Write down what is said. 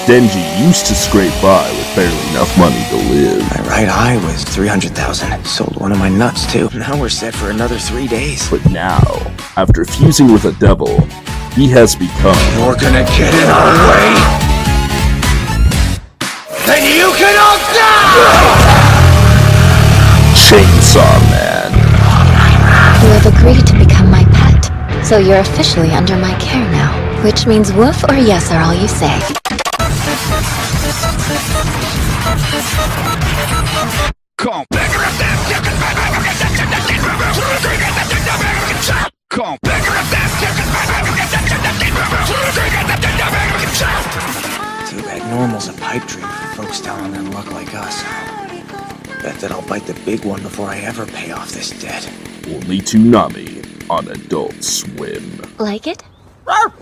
Denji used to scrape by with barely enough money to live. My right eye was 300,000. Sold one of my nuts too. Now we're set for another 3 days. But now, after fusing with a devil, he has become... You're gonna get in our way? Then you can all die! Chainsaw Man. You have agreed to become my pet, so you're officially under my care now. Which means woof or yes are all you say. Too bad normal's a pipe dream for folks telling them luck like us. Bet that I'll bite the big one before I ever pay off this debt. Only Toonami on Adult Swim. Like it? Rawr!